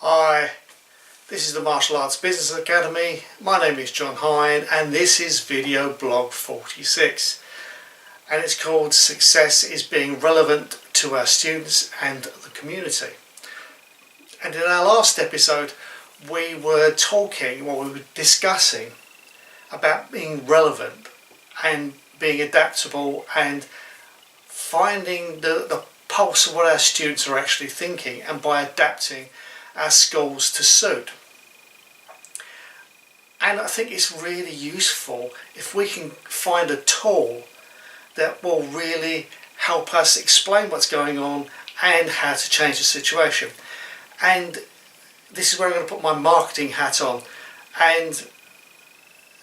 Hi, this is the Martial Arts Business Academy. My name is John Hine and this is video blog 46, and it's called Success is Being Relevant to Our Students and the Community. And in our last episode we were discussing about being relevant and being adaptable and finding the pulse of what our students are actually thinking, and by adapting our schools to suit. And I think it's really useful if we can find a tool that will really help us explain what's going on and how to change the situation. And this is where I'm going to put my marketing hat on. And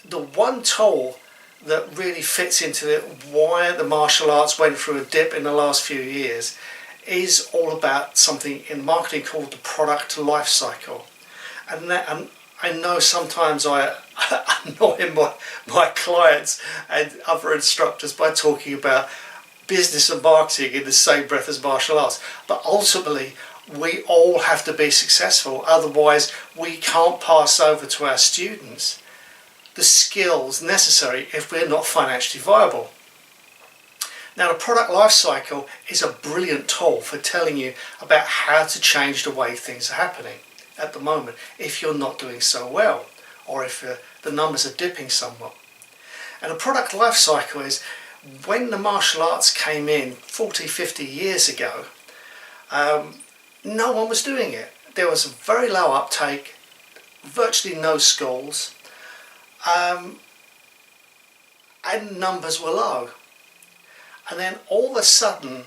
the one tool that really fits into why the martial arts went through a dip in the last few years is all about something in marketing called the product life cycle. And I know sometimes I annoy my clients and other instructors by talking about business and marketing in the same breath as martial arts, but ultimately we all have to be successful, otherwise we can't pass over to our students the skills necessary if we're not financially viable. Now, the product life cycle is a brilliant tool for telling you about how to change the way things are happening at the moment if you're not doing so well, or if the numbers are dipping somewhat. And the product life cycle is, when the martial arts came in 40, 50 years ago, no one was doing it. There was a very low uptake, virtually no schools, and numbers were low. And then all of a sudden,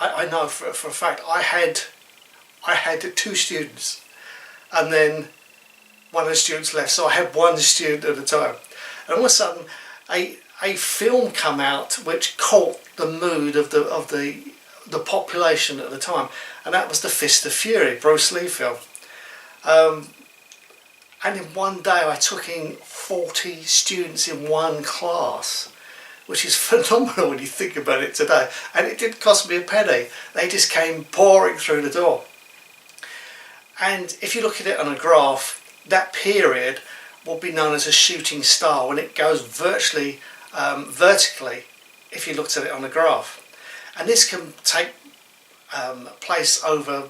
I know for a fact, I had 2 students, and then one of the students left, so I had 1 student at a time. And all of a sudden, a film come out which caught the mood of the population at the time, and that was the Fist of Fury, Bruce Lee film. And in one day I took in 40 students in one class, which is phenomenal when you think about it today. And it didn't cost me a penny. They just came pouring through the door. And if you look at it on a graph, that period will be known as a shooting star when it goes virtually vertically, if you looked at it on a graph. And this can take place over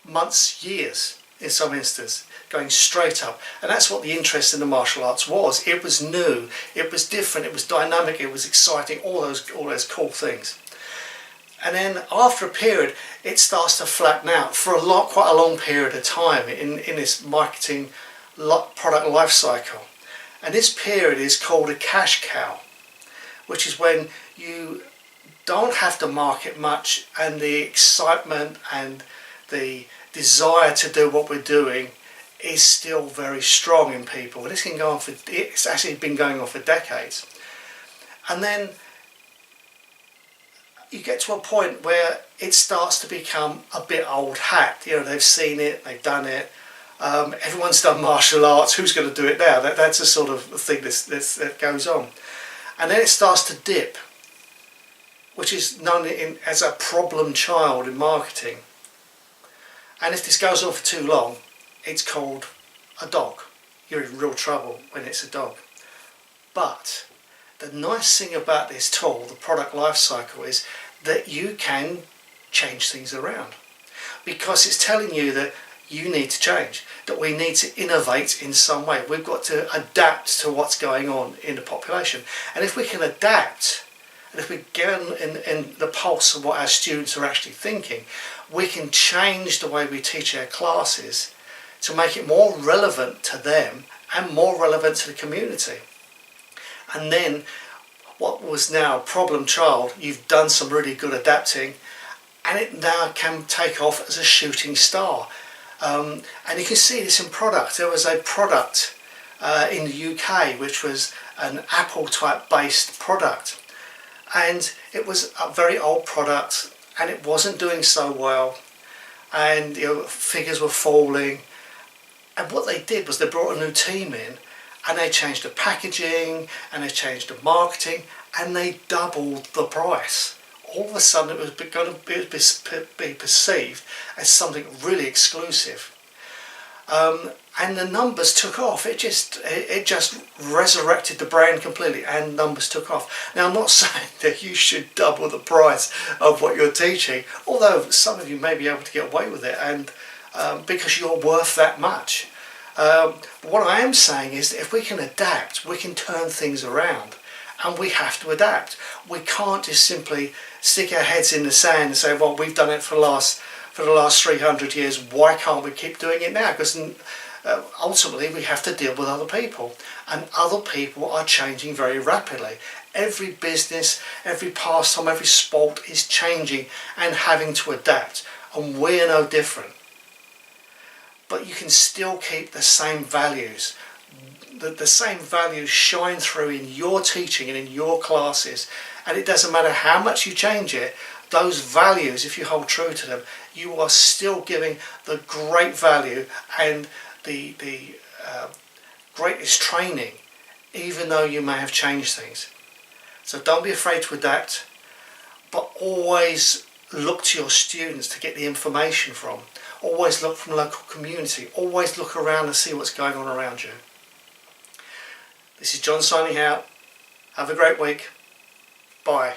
months, years in some instances, going straight up. And that's what the interest in the martial arts was. It was new, it was different, it was dynamic, it was exciting, all those cool things. And then after a period it starts to flatten out for quite a long period of time in this marketing product life cycle. And this period is called a cash cow, which is when you don't have to market much, and the excitement and the desire to do what we're doing is still very strong in people. This can go on it's actually been going on for decades. And then you get to a point where it starts to become a bit old hat. You know, they've seen it, they've done it, everyone's done martial arts, who's going to do it now? That's a sort of thing that goes on. And then it starts to dip, which is known as a problem child in marketing. And if this goes on for too long, it's called a dog. You're in real trouble when it's a dog. But the nice thing about this tool, the product life cycle, is that you can change things around, because it's telling you that you need to change, that we need to innovate in some way. We've got to adapt to what's going on in the population. And if we can adapt, and if we get in the pulse of what our students are actually thinking, we can change the way we teach our classes to make it more relevant to them and more relevant to the community. And then what was now a problem child, you've done some really good adapting, and it now can take off as a shooting star. And you can see this in product. There was a product in the UK which was an Apple type based product, and it was a very old product and it wasn't doing so well, and figures were falling. And what they did was they brought a new team in, and they changed the packaging and they changed the marketing, and they doubled the price all of a sudden it was going to be perceived as something really exclusive. And the numbers took off. It just resurrected the brand completely, and numbers took off. Now, I'm not saying that you should double the price of what you're teaching, although some of you may be able to get away with it, and because you're worth that much. What I am saying is that if we can adapt, we can turn things around, and we have to adapt. We can't just simply stick our heads in the sand and say, well, we've done it for the last 300 years, why can't we keep doing it now? Because ultimately we have to deal with other people, and other people are changing very rapidly. Every business, every pastime, every sport is changing and having to adapt, and we're no different. But you can still keep the same values. The same values shine through in your teaching and in your classes, and it doesn't matter how much you change it. Those values, if you hold true to them, you are still giving the great value and the greatest training, even though you may have changed things. So don't be afraid to adapt, but always look to your students to get the information from. Always look from local community. Always look around and see what's going on around you. This is John signing out. Have a great week. Bye.